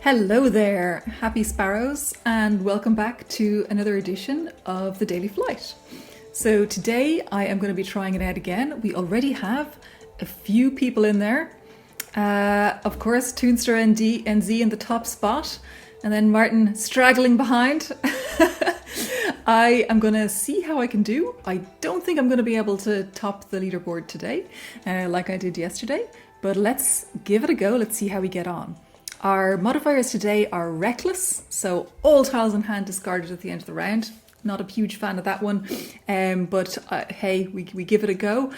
Hello there, happy sparrows, and welcome back to another edition of the Daily Flight. So today I am going to be trying it out again. We already have a few people in there. Of course, Toonster NZ in the top spot, and then Martin straggling behind. I am going to see how I can do. I don't think I'm going to be able to top the leaderboard today, like I did yesterday, but let's give it a go. Let's see how we get on. Our modifiers today are reckless, so all tiles in hand discarded at the end of the round. Not a huge fan of that one, but hey, we give it a go.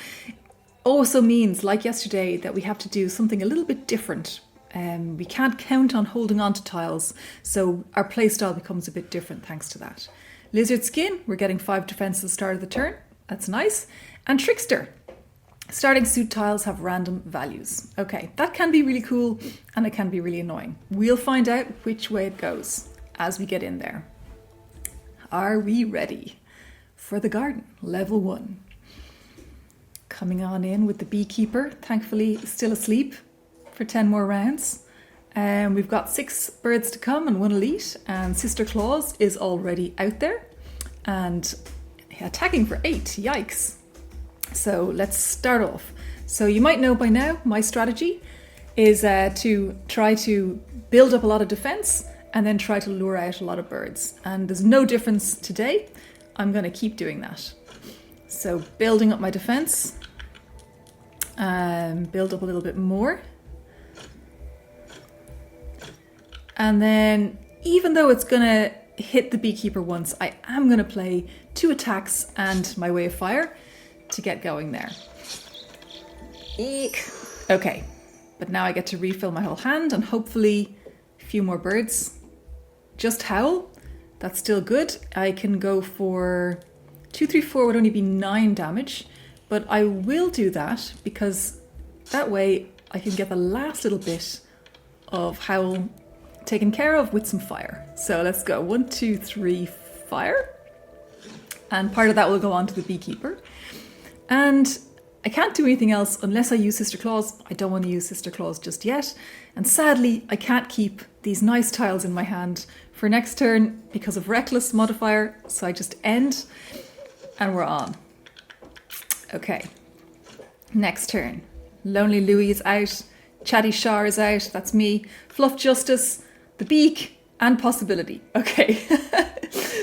Also means, like yesterday, that we have to do something a little bit different. We can't count on holding on to tiles, so our playstyle becomes a bit different thanks to that. Lizard Skin, we're getting 5 defense at the start of the turn. That's nice. And Trickster. Starting suit tiles have random values. Okay, that can be really cool and it can be really annoying. We'll find out which way it goes as we get in there. Are we ready for the garden? Level 1. Coming on in with the beekeeper, thankfully still asleep for 10 more rounds. We've got 6 birds to come and 1 elite, and Sister Claus is already out there and attacking for 8. Yikes. So let's start off. So you might know by now, my strategy is to try to build up a lot of defense and then try to lure out a lot of birds. And there's no difference today. I'm going to keep doing that. So building up my defense, build up a little bit more. And then even though it's going to hit the beekeeper once, I am going to play 2 attacks and my way of fire to get going there. Eek. Okay, but now I get to refill my whole hand and hopefully a few more birds. Just howl, that's still good. I can go for 2, 3, 4 would only be 9 damage, but I will do that because that way I can get the last little bit of howl taken care of with some fire. So let's go 1, 2, 3, fire. And part of that will go on to the beekeeper. And I can't do anything else unless I use Sister Claus. I don't want to use Sister Claus just yet. And sadly, I can't keep these nice tiles in my hand for next turn because of Reckless modifier. So I just end and we're on. Okay, next turn. Lonely Louie is out. Chatty Shar is out. That's me. Fluff Justice, the Beak, and Possibility. Okay.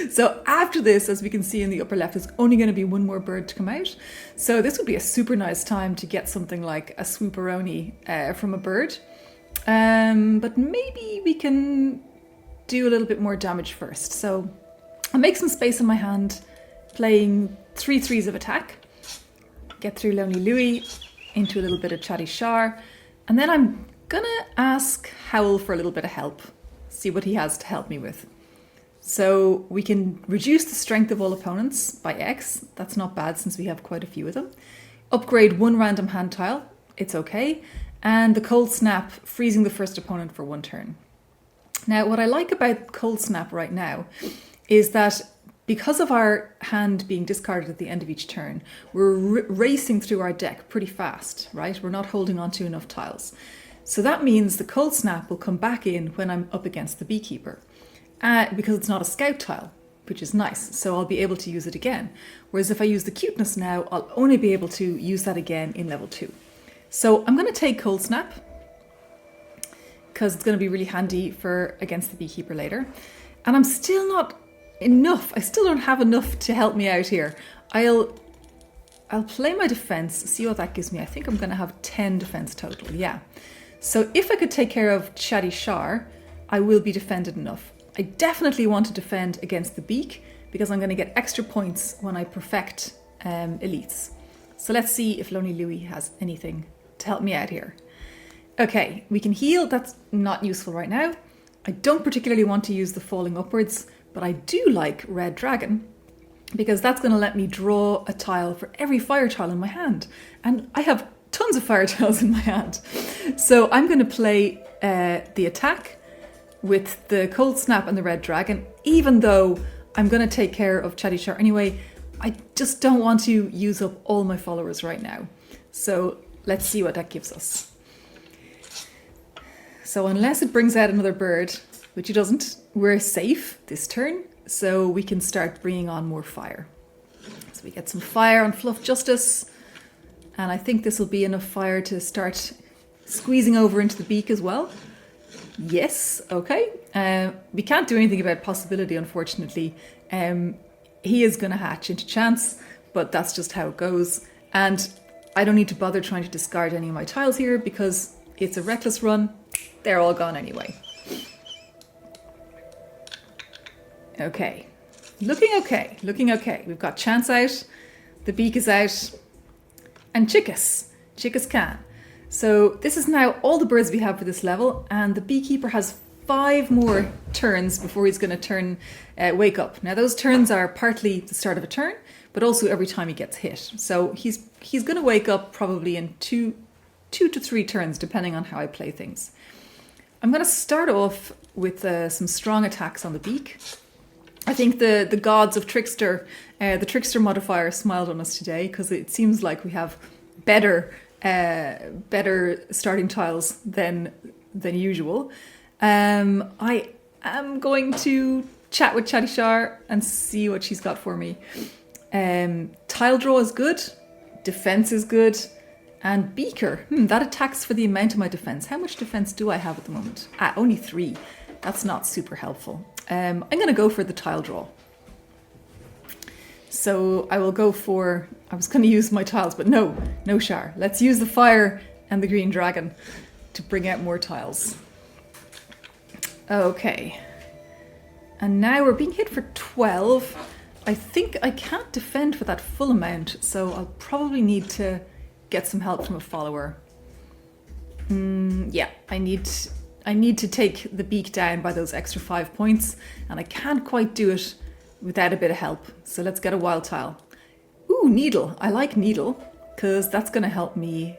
So after this, as we can see in the upper left, there's only going to be 1 more bird to come out. So this would be a super nice time to get something like a swooperoni from a bird. But maybe we can do a little bit more damage first. So I'll make some space in my hand, playing 3 threes of attack. Get through Lonely Louie into a little bit of Chatty Shar. And then I'm going to ask Howl for a little bit of help. See what he has to help me with. So we can reduce the strength of all opponents by X. That's not bad since we have quite a few of them. Upgrade 1 random hand tile. It's okay. And the Cold Snap, freezing the first opponent for 1 turn. Now, what I like about Cold Snap right now is that because of our hand being discarded at the end of each turn, we're racing through our deck pretty fast, right? We're not holding on to enough tiles. So that means the Cold Snap will come back in when I'm up against the beekeeper. Because it's not a scout tile, which is nice, so I'll be able to use it again. Whereas if I use the cuteness now, I'll only be able to use that again in level 2. So I'm going to take Cold Snap, because it's going to be really handy for against the beekeeper later. And I'm still not enough. I still don't have enough to help me out here. I'll play my defense, see what that gives me. I think I'm going to have 10 defense total, yeah. So if I could take care of Chatty Shar, I will be defended enough. I definitely want to defend against the beak because I'm going to get extra points when I perfect elites. So let's see if Lonely Louie has anything to help me out here. Okay, we can heal. That's not useful right now. I don't particularly want to use the falling upwards, but I do like Red Dragon because that's going to let me draw a tile for every fire tile in my hand. And I have tons of fire tiles in my hand. So I'm going to play the attack with the Cold Snap and the Red Dragon, even though I'm going to take care of Chatty Shar anyway. I just don't want to use up all my followers right now. So let's see what that gives us. So unless it brings out another bird, which it doesn't, we're safe this turn. So we can start bringing on more fire. So we get some fire on Fluff Justice. And I think this will be enough fire to start squeezing over into the beak as well. Yes, okay. We can't do anything about possibility, unfortunately. He is going to hatch into chance, but that's just how it goes. And I don't need to bother trying to discard any of my tiles here because it's a reckless run. They're all gone anyway. Okay. Looking okay. Looking okay. We've got chance out. The beak is out. And Chickas. Chickas can. So this is now all the birds we have for this level, and the beekeeper has 5 more turns before he's going to wake up. Now those turns are partly the start of a turn, but also every time he gets hit. So he's going to wake up probably in 2 to 3 turns, depending on how I play things. I'm going to start off with some strong attacks on the beak. I think the gods of Trickster, the Trickster modifier, smiled on us today because it seems like we have better starting tiles than usual. I am going to chat with Chatty Shar and see what she's got for me. Tile draw is good, defense is good, and Beaker. That attacks for the amount of my defense. How much defense do I have at the moment? Only 3. That's not super helpful. I'm going to go for the tile draw. So I will go for, I was going to use my tiles, but no Shar. Let's use the fire and the green dragon to bring out more tiles. Okay. And now we're being hit for 12. I think I can't defend for that full amount, so I'll probably need to get some help from a follower. Yeah, I need to take the beak down by those extra 5 points, and I can't quite do it without a bit of help. So let's get a wild tile. Ooh, Needle. I like Needle because that's going to help me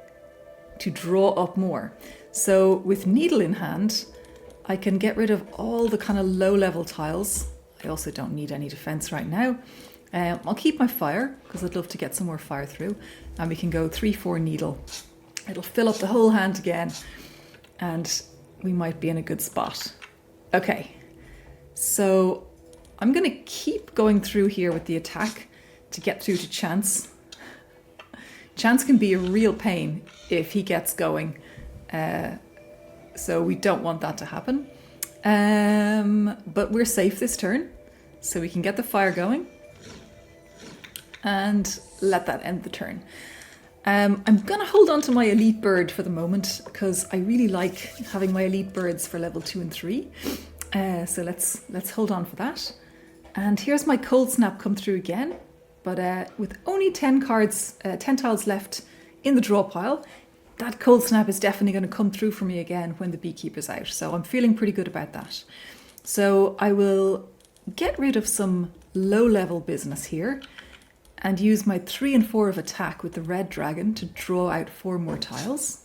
to draw up more. So with Needle in hand, I can get rid of all the kind of low-level tiles. I also don't need any defense right now. I'll keep my fire because I'd love to get some more fire through. And we can go 3-4 Needle. It'll fill up the whole hand again, and we might be in a good spot. Okay, so I'm going to keep going through here with the attack to get through to Chance. Chance can be a real pain if he gets going, so we don't want that to happen. But we're safe this turn, so we can get the fire going and let that end the turn. I'm going to hold on to my elite bird for the moment because I really like having my elite birds for level 2 and 3. So let's hold on for that. And here's my Cold Snap come through again, but with only 10 tiles left in the draw pile, that Cold Snap is definitely going to come through for me again when the beekeeper's out. So I'm feeling pretty good about that. So I will get rid of some low-level business here and use my 3 and 4 of attack with the red dragon to draw out 4 more tiles.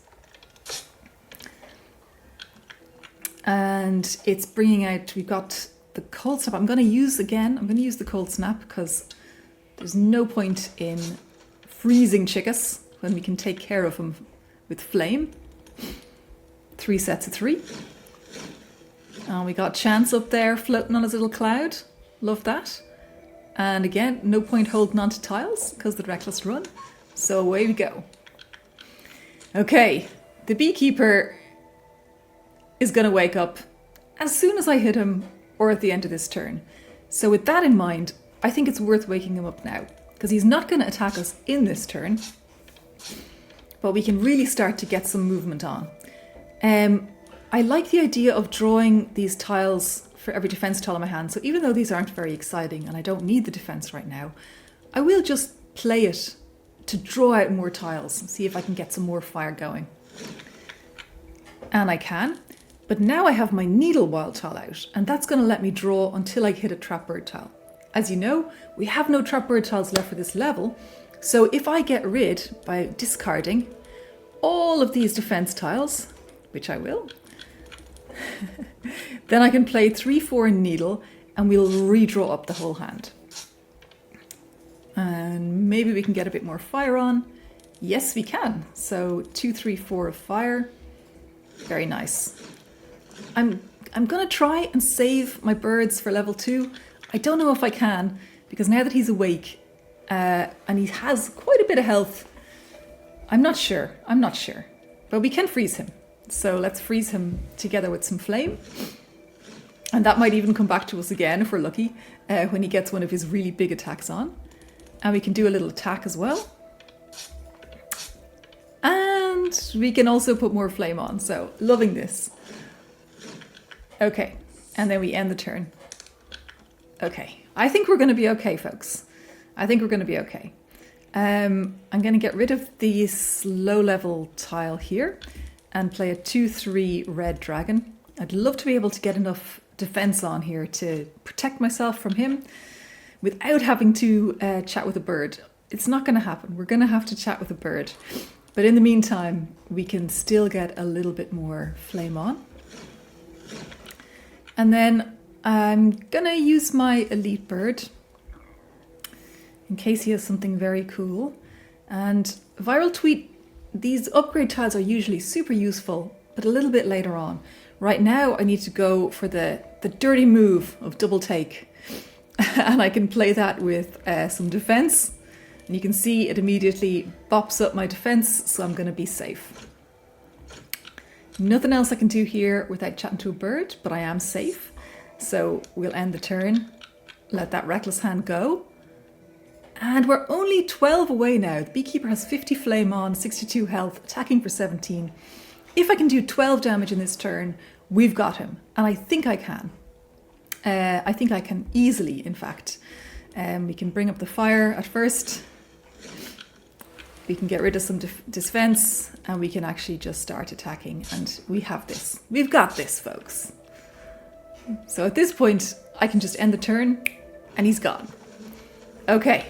And it's bringing out, we've got the Cold Snap. I'm going to use the Cold Snap because there's no point in freezing Chickas when we can take care of them with Flame. 3 sets of 3. And we got Chance up there floating on his little cloud. Love that. And again, no point holding on to tiles because the reckless run. So away we go. Okay, the beekeeper is going to wake up as soon as I hit him or at the end of this turn. So with that in mind, I think it's worth waking him up now because he's not going to attack us in this turn, but we can really start to get some movement on. I like the idea of drawing these tiles for every defense tile in my hand. So even though these aren't very exciting and I don't need the defense right now, I will just play it to draw out more tiles and see if I can get some more fire going. And I can. But now I have my Needle wild tile out, and that's going to let me draw until I hit a trap bird tile. As you know, we have no trap bird tiles left for this level, so if I get rid, by discarding, all of these defense tiles, which I will, then I can play 3-4 Needle, and we'll redraw up the whole hand. And maybe we can get a bit more fire on. Yes, we can. So 2-3-4 of fire. Very nice. I'm gonna try and save my birds for level 2. I don't know if I can, because now that he's awake, and he has quite a bit of health, I'm not sure. But we can freeze him. So let's freeze him together with some flame. And that might even come back to us again if we're lucky, when he gets one of his really big attacks on. And we can do a little attack as well. And we can also put more flame on, so loving this. Okay, and then we end the turn. Okay, I think we're going to be okay, folks. I think we're going to be okay. I'm going to get rid of this low-level tile here and play a 2/3 red dragon. I'd love to be able to get enough defense on here to protect myself from him without having to chat with a bird. It's not going to happen. We're going to have to chat with a bird. But in the meantime, we can still get a little bit more flame on. And then I'm going to use my elite bird in case he has something very cool. And viral tweet, these upgrade tiles are usually super useful, but a little bit later on. Right now, I need to go for the dirty move of double take. And I can play that with some defense. And you can see it immediately bops up my defense, so I'm going to be safe. Nothing else I can do here without chatting to a bird, but I am safe. So we'll end the turn, let that reckless hand go. And we're only 12 away now. The beekeeper has 50 flame on, 62 health, attacking for 17. If I can do 12 damage in this turn, we've got him. And I think I can. I think I can easily, in fact. We can bring up the fire at first. We can get rid of some defense, and we can actually just start attacking. And we have this. We've got this, folks. So at this point, I can just end the turn, and he's gone. Okay.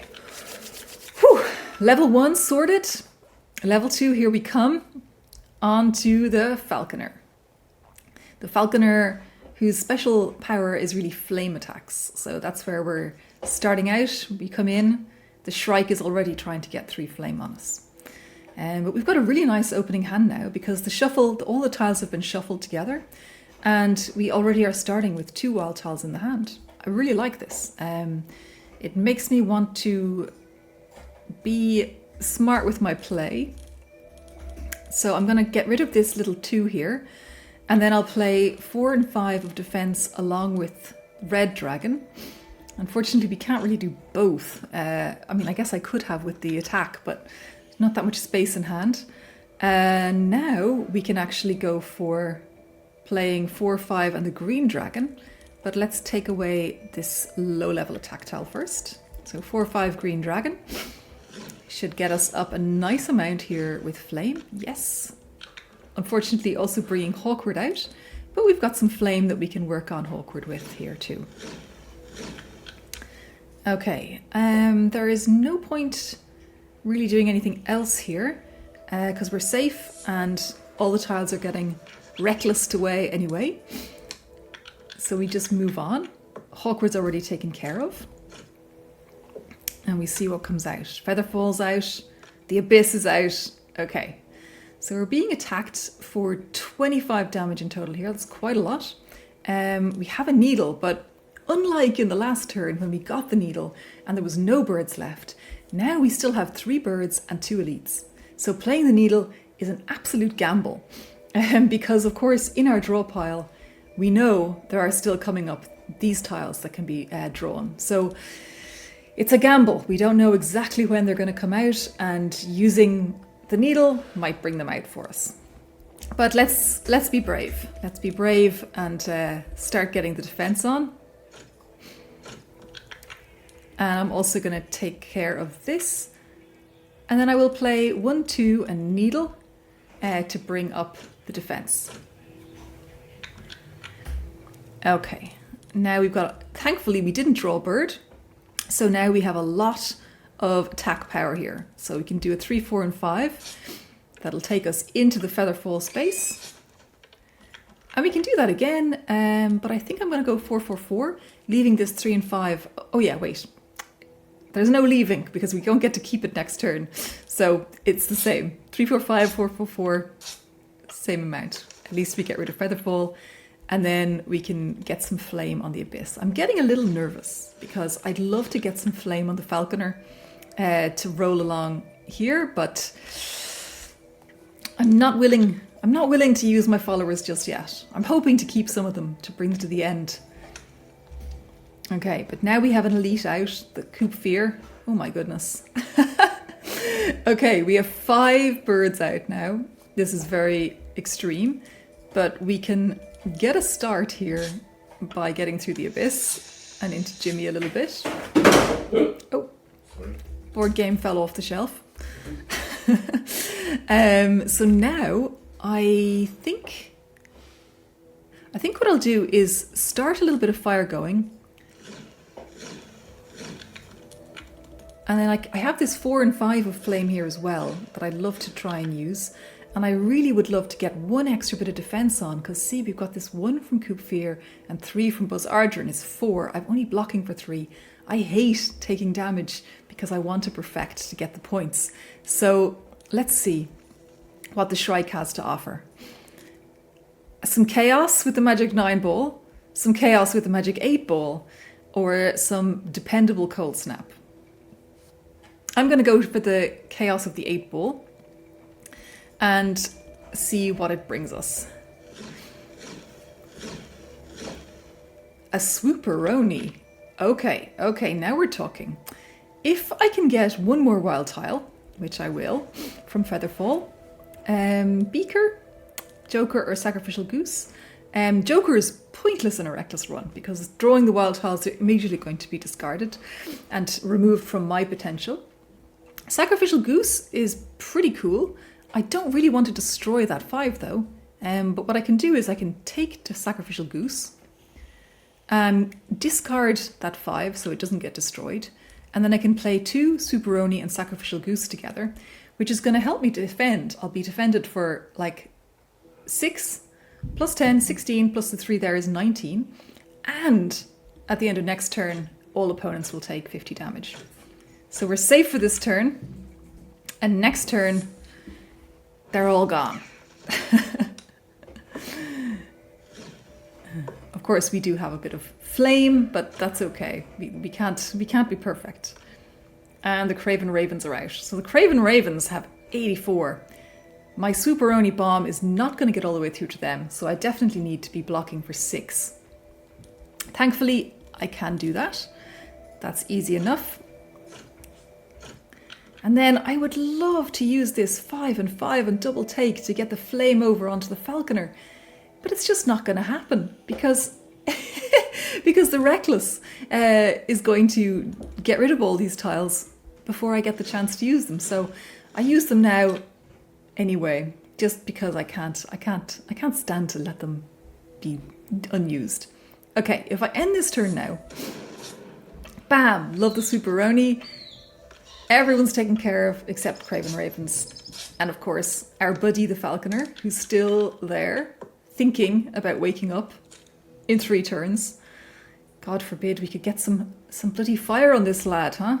Whew. Level 1 sorted. Level 2, here we come. On to the falconer. The falconer, whose special power is really flame attacks. So that's where we're starting out. We come in. The Shrike is already trying to get 3 flame on us. But we've got a really nice opening hand now because all the tiles have been shuffled together. And we already are starting with 2 wild tiles in the hand. I really like this. It makes me want to be smart with my play. So I'm going to get rid of this little 2 here. And then I'll play 4 and 5 of defense along with red dragon. Unfortunately, we can't really do both. I mean, I guess I could have with the attack, but not that much space in hand. And now we can actually go for playing 4, 5 and the green dragon. But let's take away this low-level attack tile first. So 4, 5 green dragon. Should get us up a nice amount here with flame. Yes. Unfortunately, also bringing Hawkward out. But we've got some flame that we can work on Hawkward with here too. Okay, there is no point really doing anything else here because we're safe and all the tiles are getting reckless away anyway. So we just move on. Hawkward's already taken care of. And we see what comes out. Feather falls out. The abyss is out. Okay, so we're being attacked for 25 damage in total here. That's quite a lot. We have a needle, but unlike in the last turn when we got the needle and there was no birds left, now we still have 3 birds and 2 elites. So playing the needle is an absolute gamble. Because of course in our draw pile, we know there are still coming up these tiles that can be drawn. So it's a gamble. We don't know exactly when they're going to come out, and using the needle might bring them out for us. But let's be brave. Let's be brave and start getting the defense on. And I'm also going to take care of this. And then I will play 1, 2 and needle to bring up the defense. Okay, now we've got, thankfully we didn't draw a bird. So now we have a lot of attack power here. So we can do a 3, 4 and 5. That'll take us into the feather fall space. And we can do that again, but I think I'm going to go 4, 4, 4, leaving this 3 and 5. Oh yeah, wait. There's no leaving because we don't get to keep it next turn. So it's the same. 3, 4, 5, 4, 4, 4, same amount. At least we get rid of feather fall And then we can get some flame on the abyss. I'm getting a little nervous because I'd love to get some flame on the falconer to roll along here, but I'm not willing to use my followers just yet. I'm hoping to keep some of them to bring them to the end. Okay, but now we have an elite out, the Coop Fear. Oh my goodness. Okay, we have 5 birds out now. This is very extreme, but we can get a start here by getting through the abyss and into Jimmy a little bit. Oh, board game fell off the shelf. So now I think what I'll do is start a little bit of fire going. And then I have this 4 and 5 of flame here as well that I'd love to try and use. And I really would love to get 1 extra bit of defense on, because see, we've got this 1 from Coop Fear and 3 from Buzz Arger, and it's 4. I'm only blocking for 3. I hate taking damage because I want to perfect to get the points. So let's see what the Shrike has to offer. Some chaos with the Magic 9 ball, some chaos with the Magic 8 ball, or some dependable Cold Snap. I'm going to go for the chaos of the 8 ball and see what it brings us. A Swooperoni. Okay, now we're talking. If I can get 1 more wild tile, which I will, from Featherfall, Beaker, Joker, or Sacrificial Goose. Joker is pointless in a reckless run because drawing the wild tiles are immediately going to be discarded and removed from my potential. Sacrificial Goose is pretty cool. I don't really want to destroy that 5 though. But what I can do is I can take the Sacrificial Goose, discard that 5 so it doesn't get destroyed, and then I can play 2 Swooperoni and Sacrificial Goose together, which is going to help me defend. I'll be defended for like 6 plus 10, 16 plus the 3 there is 19. And at the end of next turn, all opponents will take 50 damage. So we're safe for this turn. And next turn, they're all gone. Of course, we do have a bit of flame, but that's okay. We can't be perfect. And the Craven Ravens are out. So the Craven Ravens have 84. My Swooperoni bomb is not going to get all the way through to them, so I definitely need to be blocking for 6. Thankfully, I can do that. That's easy enough. And then I would love to use this 5 and 5 and double take to get the flame over onto the Falconer. But it's just not going to happen because the Reckless is going to get rid of all these tiles before I get the chance to use them. So I use them now anyway, just because I can't stand to let them be unused. Okay, if I end this turn now, bam, love the Swooperoni. Everyone's taken care of except Craven Ravens. And of course, our buddy the Falconer, who's still there, thinking about waking up in 3 turns. God forbid we could get some bloody fire on this lad, huh?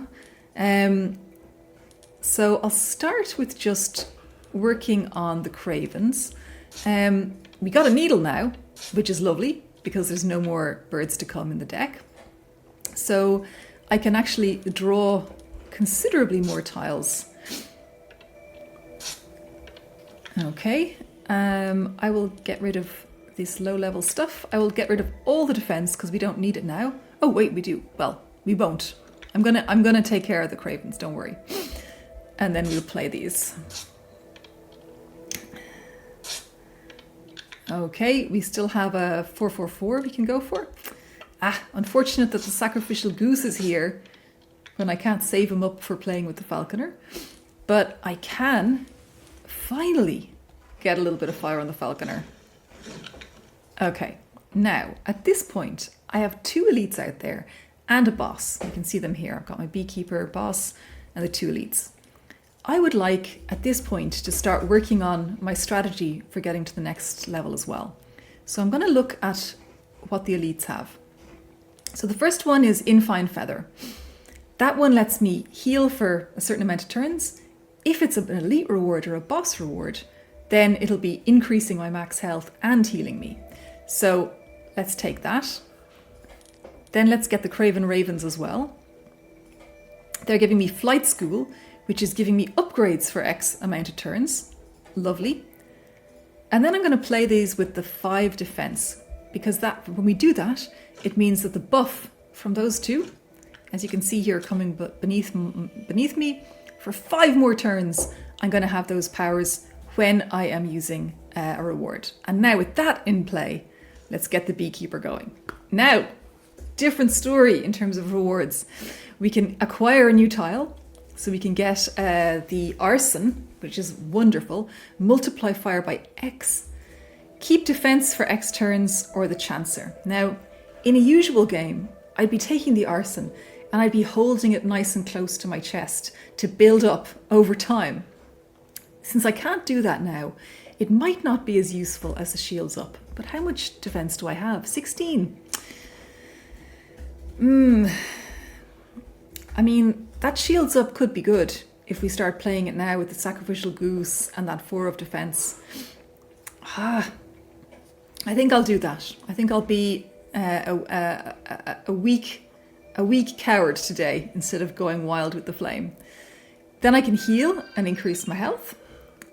So I'll start with just working on the Cravens. We got a needle now, which is lovely, because there's no more birds to come in the deck. So I can actually draw considerably more tiles. Okay, I will get rid of this low-level stuff. I will get rid of all the defense because we don't need it now. Oh wait, we do. Well, we won't. I'm gonna take care of the Cravens. Don't worry. And then we'll play these. Okay, we still have a 4/4/4 we can go for. Unfortunate that the Sacrificial Goose is here when I can't save him up for playing with the Falconer. But I can finally get a little bit of fire on the Falconer. Okay, now at this point I have 2 elites out there and a boss. You can see them here. I've got my beekeeper, boss, and the 2 elites. I would like at this point to start working on my strategy for getting to the next level as well. So I'm going to look at what the elites have. So the first one is Infine Feather. That one lets me heal for a certain amount of turns. If it's an elite reward or a boss reward, then it'll be increasing my max health and healing me. So let's take that. Then let's get the Craven Ravens as well. They're giving me Flight School, which is giving me upgrades for X amount of turns. Lovely. And then I'm going to play these with the 5 defense, because that when we do that, it means that the buff from those two, as you can see here coming beneath me, for 5 more turns, I'm going to have those powers when I am using a reward. And now with that in play, let's get the Beekeeper going. Now, different story in terms of rewards. We can acquire a new tile, so we can get the Arson, which is wonderful, multiply fire by X, keep defense for X turns, or the Chancer. Now, in a usual game, I'd be taking the Arson and I'd be holding it nice and close to my chest to build up over time. Since I can't do that now, it might not be as useful as the Shields Up. But how much defense do I have? 16. I mean, that Shields Up could be good if we start playing it now with the Sacrificial Goose and that 4 of defense. I think I'll do that. I think I'll be a weak coward today instead of going wild with the flame. Then I can heal and increase my health.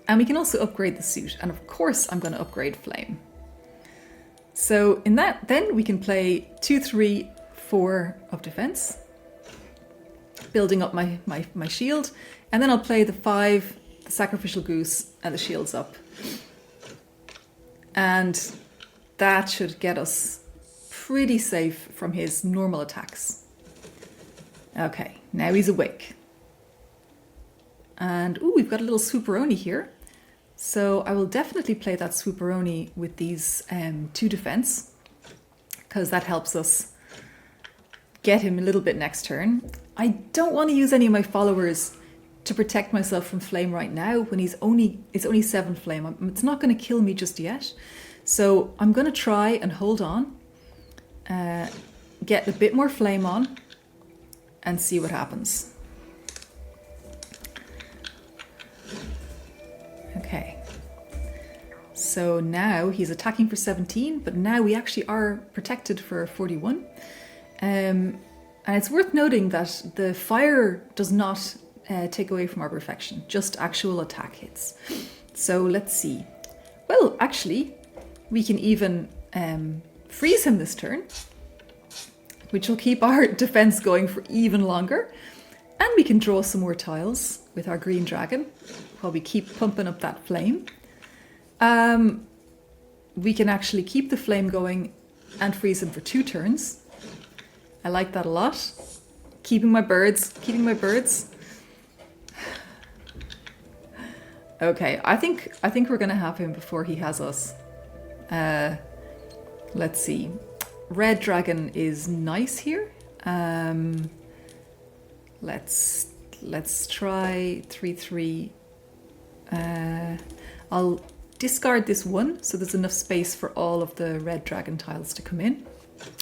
And we can also upgrade the suit. And of course, I'm going to upgrade flame. So in that, then we can play 2, 3, 4 of defense, building up my shield. And then I'll play the 5, the Sacrificial Goose, and the Shields Up. And that should get us pretty safe from his normal attacks. Okay, now he's awake. And ooh, we've got a little Swooperoni here. So I will definitely play that Swooperoni with these 2 defense, because that helps us get him a little bit next turn. I don't want to use any of my followers to protect myself from flame right now when it's only 7 flame. It's not going to kill me just yet. So I'm going to try and hold on, get a bit more flame on, and see what happens. Okay, so now he's attacking for 17, but now we actually are protected for 41. And it's worth noting that the fire does not take away from our perfection, just actual attack hits. So let's see. Well, actually, we can even freeze him this turn, which will keep our defense going for even longer. And we can draw some more tiles with our green dragon while we keep pumping up that flame. We can actually keep the flame going and freeze him for 2 turns. I like that a lot. Keeping my birds. Okay, I think we're gonna have him before he has us. Let's see. Red dragon is nice here. Let's try 3/3. I'll discard this one so there's enough space for all of the red dragon tiles to come in.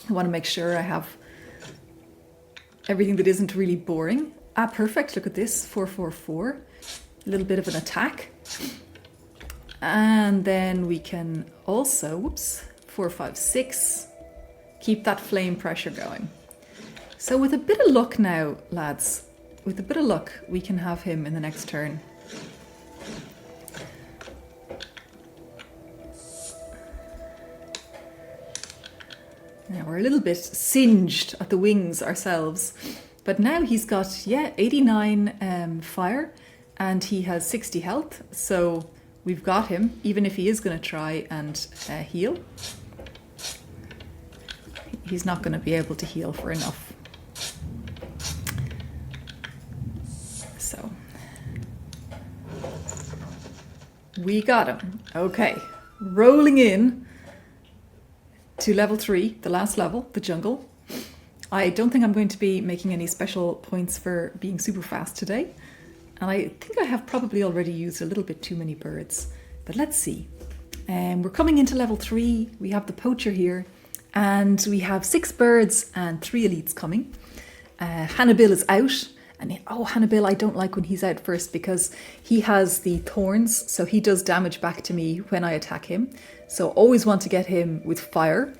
I want to make sure I have everything that isn't really boring. Perfect. Look at this. 4/4/4. A little bit of an attack. And then we can also, 4/5/6. Keep that flame pressure going. So with a bit of luck now, lads, with a bit of luck, we can have him in the next turn. Now we're a little bit singed at the wings ourselves, but now he's got, 89 fire and he has 60 health. So we've got him, even if he is going to try and heal. He's not going to be able to heal for enough. So we got him. Okay, rolling in to level 3, the last level, the jungle. I don't think I'm going to be making any special points for being super fast today. And I think I have probably already used a little bit too many birds. But let's see. We're coming into level 3. We have the poacher here. And we have 6 birds and 3 elites coming. Hannibal is out. And oh, Hannibal, I don't like when he's out first because he has the thorns, so he does damage back to me when I attack him. So always want to get him with fire.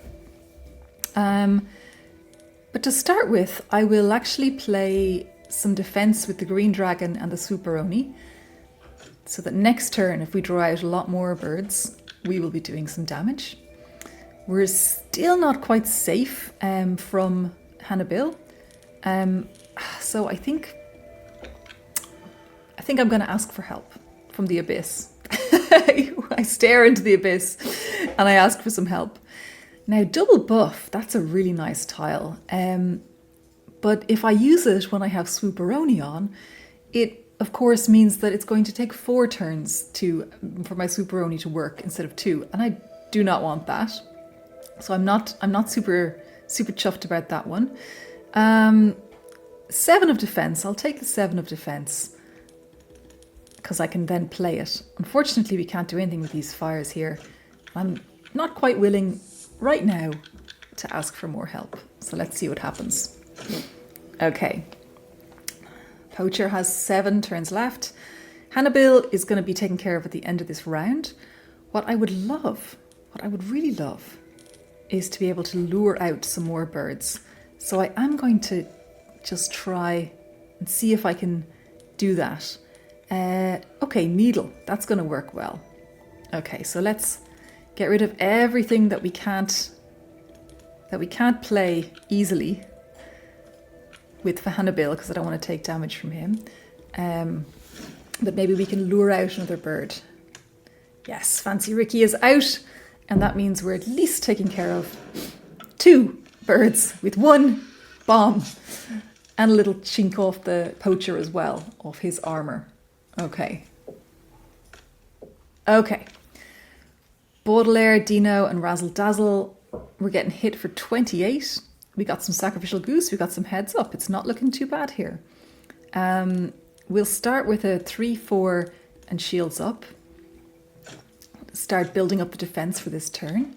But to start with, I will actually play some defense with the green dragon and the Sparrow, so that next turn, if we draw out a lot more birds, we will be doing some damage. We're still not quite safe from Hannibal. So I think I'm going to ask for help from the abyss. I stare into the abyss and I ask for some help. Now, double buff, that's a really nice tile. But if I use it when I have Swooperoni on, it of course means that it's going to take 4 turns for my Swooperoni to work instead of 2, and I do not want that. So I'm not super chuffed about that one. 7 of defense. I'll take the 7 of defense because I can then play it. Unfortunately, we can't do anything with these fires here. I'm not quite willing right now to ask for more help. So let's see what happens. Okay. Poacher has 7 turns left. Hannibal is going to be taken care of at the end of this round. What I would really love, is to be able to lure out some more birds. So I am going to just try and see if I can do that. Okay, needle. That's going to work well. Okay, so let's get rid of everything that we can't play easily with Hannibal, because I don't want to take damage from him. But maybe we can lure out another bird. Yes, Fancy Ricky is out, and that means we're at least taking care of 2 birds with 1 bomb and a little chink off the poacher as well, off his armor. Okay. Baudelaire, Dino, and Razzle Dazzle, we're getting hit for 28. We got some Sacrificial Goose, we got some heads up. It's not looking too bad here. We'll start with a 3-4 and shields up. Start building up the defense for this turn.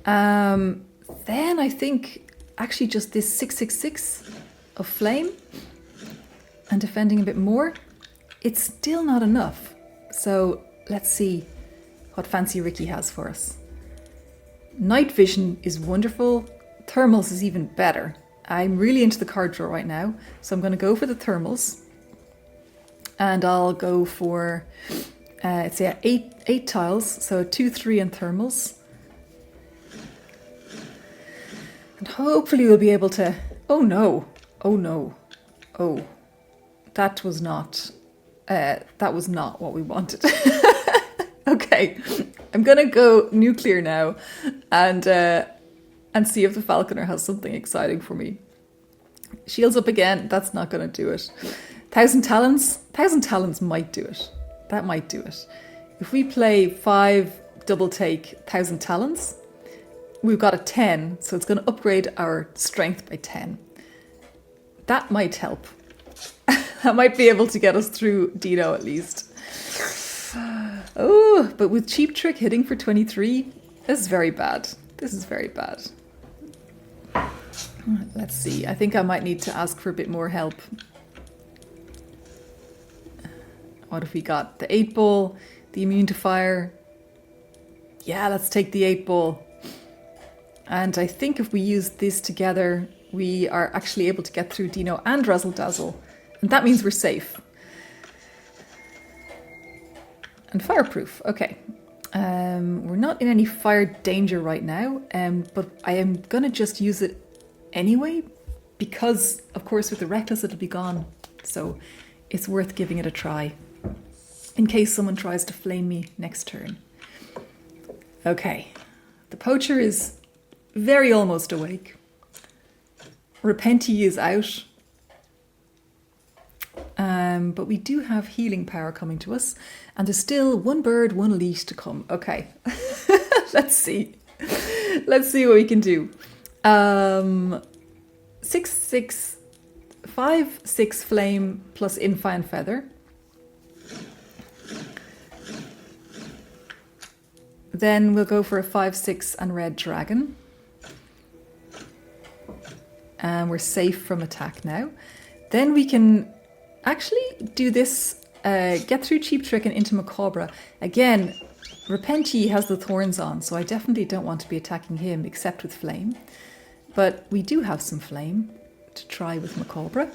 Then I think actually just this 6/6/6 of flame and defending a bit more. It's still not enough. So let's see what Fancy Ricky has for us. Night Vision is wonderful. Thermals is even better. I'm really into the card draw right now, so I'm going to go for the thermals. And I'll go for it's 8 tiles, so 2, 3 and thermals. And hopefully we'll be able to... Oh no. That was not what we wanted. Okay, I'm gonna go nuclear now and see if the falconer has something exciting for me. Shields up again, that's not gonna do it. 1,000 talons? 1,000 talons might do it. That might do it. If we play 5 double take 1,000 talons, we've got a 10, so it's going to upgrade our strength by 10. That might help. That might be able to get us through Dino at least. Oh, but with Cheap Trick hitting for 23, this is very bad. Let's see. I think I might need to ask for a bit more help. What have we got? The 8-ball, the immune to fire. Yeah, let's take the 8-ball. And I think if we use this together, we are actually able to get through Dino and Razzle Dazzle. And that means we're safe. And fireproof, okay. We're not in any fire danger right now, but I am going to just use it anyway, because, of course, with the Reckless, it'll be gone. So it's worth giving it a try, in case someone tries to flame me next turn. Okay, the poacher is very almost awake. Repenty is out. But we do have healing power coming to us, and there's still 1 bird, 1 leash to come. Okay, let's see. Let's see what we can do. 6/6, 5/6 flame plus Infine Feather. Then we'll go for a 5/6 and Red Dragon. And we're safe from attack now. Then we can actually do this, get through Cheap Trick and into Macabre. Again, Repenti has the thorns on, so I definitely don't want to be attacking him except with Flame. But we do have some Flame to try with Macabre.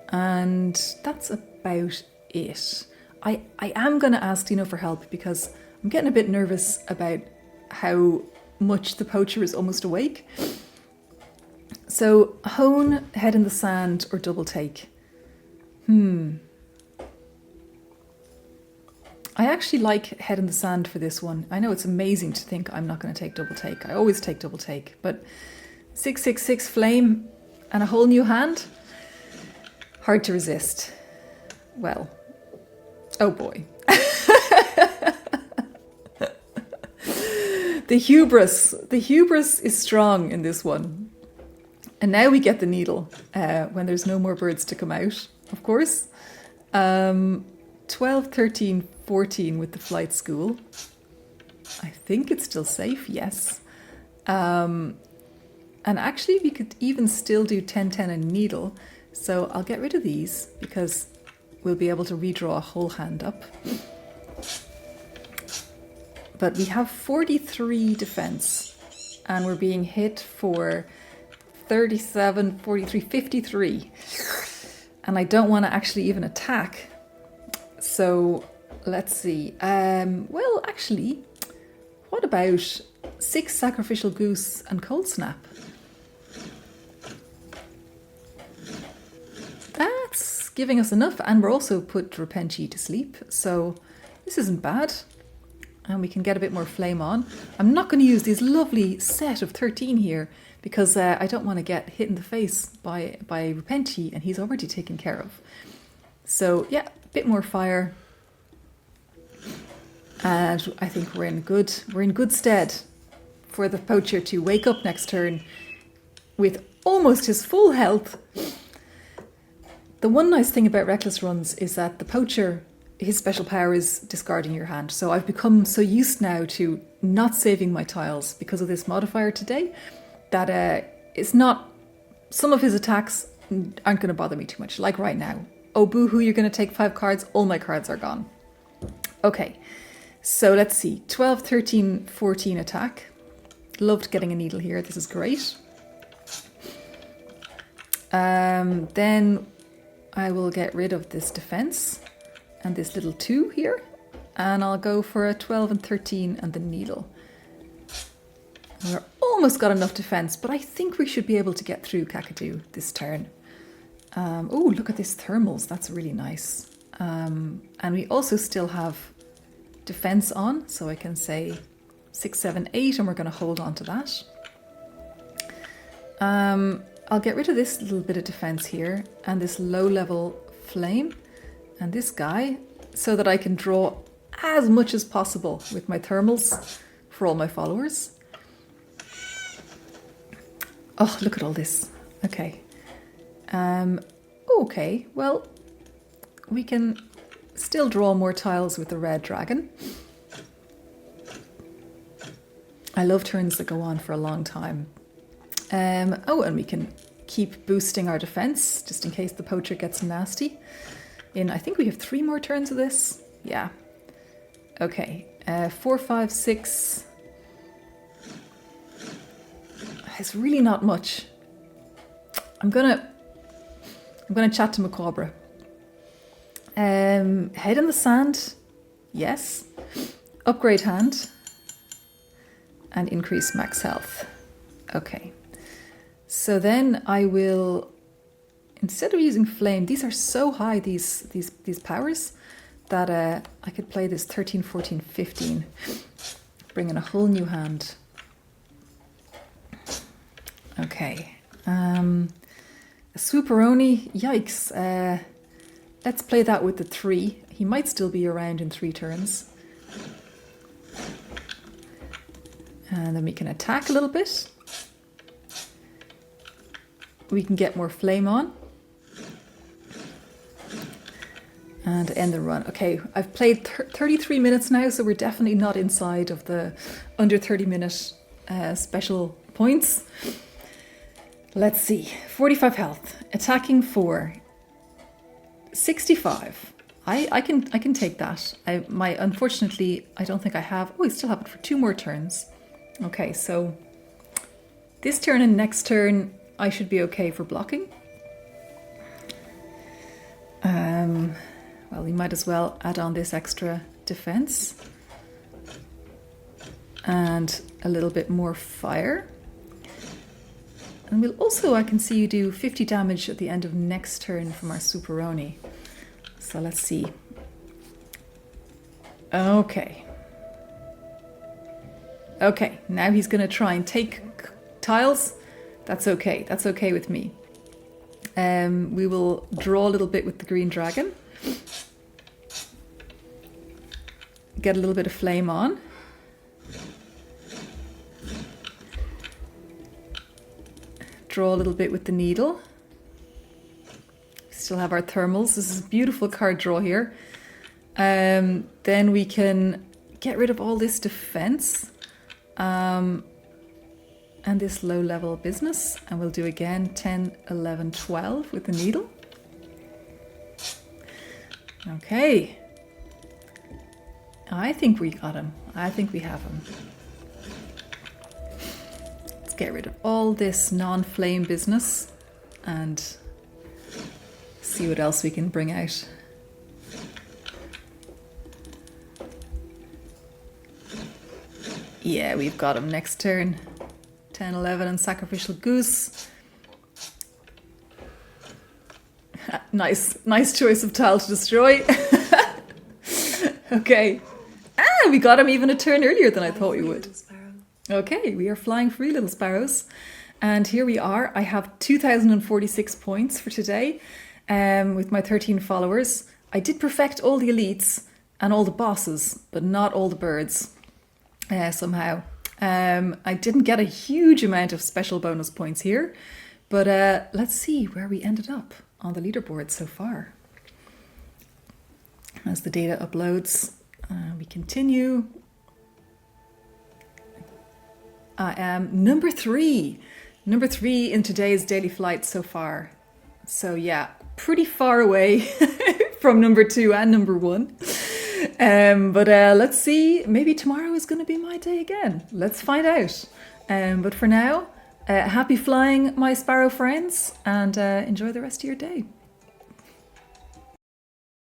And that's about it. I am going to ask Dino for help because I'm getting a bit nervous about how much the poacher is almost awake. So, hone, head in the sand, or double take. I actually like head in the sand for this one. I know it's amazing to think I'm not going to take double take. I always take double take, but 666 flame and a whole new hand? Hard to resist. Well, oh boy. The hubris is strong in this one. And now we get the needle when there's no more birds to come out, of course. 12, 13, 14 with the flight school. I think it's still safe, yes. And actually we could even still do 10, 10 and needle. So I'll get rid of these because we'll be able to redraw a whole hand up. But we have 43 defense and we're being hit for 37, 43, 53. And I don't want to actually even attack. So let's see. Well, actually, what about 6 sacrificial goose and cold snap? That's giving us enough. And we're also put Repenti to sleep. So this isn't bad. And we can get a bit more flame on. I'm not going to use this lovely set of 13 here because I don't want to get hit in the face by Repenti, and he's already taken care of. So yeah, a bit more fire. And I think we're in good stead for the poacher to wake up next turn with almost his full health. The one nice thing about Reckless Runs is that the poacher, his special power is discarding your hand. So I've become so used now to not saving my tiles because of this modifier today that it's not, some of his attacks aren't going to bother me too much. Like right now. Oh, boo-hoo, you're going to take 5 cards. All my cards are gone. Okay, so let's see. 12, 13, 14 attack. Loved getting a needle here. This is great. Then I will get rid of this defense and this little 2 here, and I'll go for a 12 and 13 and the needle. We're almost got enough defense, but I think we should be able to get through Kakadu this turn. Oh, look at this thermals. That's really nice. And we also still have defense on, so I can say 6, 7, 8, and we're going to hold on to that. I'll get rid of this little bit of defense here and this low level flame and this guy so that I can draw as much as possible with my thermals for all my followers. Oh, look at all this. Okay. Okay, well, we can still draw more tiles with the red dragon. I love turns that go on for a long time. Oh, and we can keep boosting our defense just in case the poacher gets nasty. I think we have 3 more turns of this. Yeah. Okay. 4, 5, 6. It's really not much. I'm gonna chat to Macabre. Head in the sand. Yes. Upgrade hand. And increase max health. Okay. So then I will, instead of using flame, these are so high, these powers, that I could play this 13, 14, 15, bring in a whole new hand. Okay. A Swooperoni, yikes. Let's play that with the 3. He might still be around in 3 turns. And then we can attack a little bit. We can get more flame on. And end the run. Okay, I've played 33 minutes now, so we're definitely not inside of the under 30 minute special points. Let's see, 45 health, attacking 4, 65. I can take that. Unfortunately, I don't think I have. Oh, I still have it for 2 more turns. Okay, so this turn and next turn, I should be okay for blocking. Well, we might as well add on this extra defense and a little bit more fire. And we'll also, I can see you do 50 damage at the end of next turn from our Superoni. So let's see. Okay. Okay, now he's going to try and take tiles. That's okay. That's okay with me. We will draw a little bit with the green dragon. Get a little bit of flame on. Draw a little bit with the needle. Still have our thermals. This is a beautiful card draw here. Then we can get rid of all this defense and this low level business. And we'll do again 10, 11, 12 with the needle. Okay. I think we got him. I think we have him. Let's get rid of all this non-flame business and see what else we can bring out. Yeah, we've got him next turn. 10, 11 and Sacrificial Goose. Nice choice of tile to destroy. Okay. We got him even a turn earlier than I thought we would. Okay, we are flying free, little sparrows. And here we are. I have 2,046 points for today with my 13 followers. I did perfect all the elites and all the bosses, but not all the birds somehow. I didn't get a huge amount of special bonus points here, but let's see where we ended up on the leaderboard so far. As the data uploads, we continue. I am number 3 in today's daily flight so far. So yeah, pretty far away from number 2 and number 1. But let's see, maybe tomorrow is going to be my day again. Let's find out. But for now, happy flying, my sparrow friends, and enjoy the rest of your day.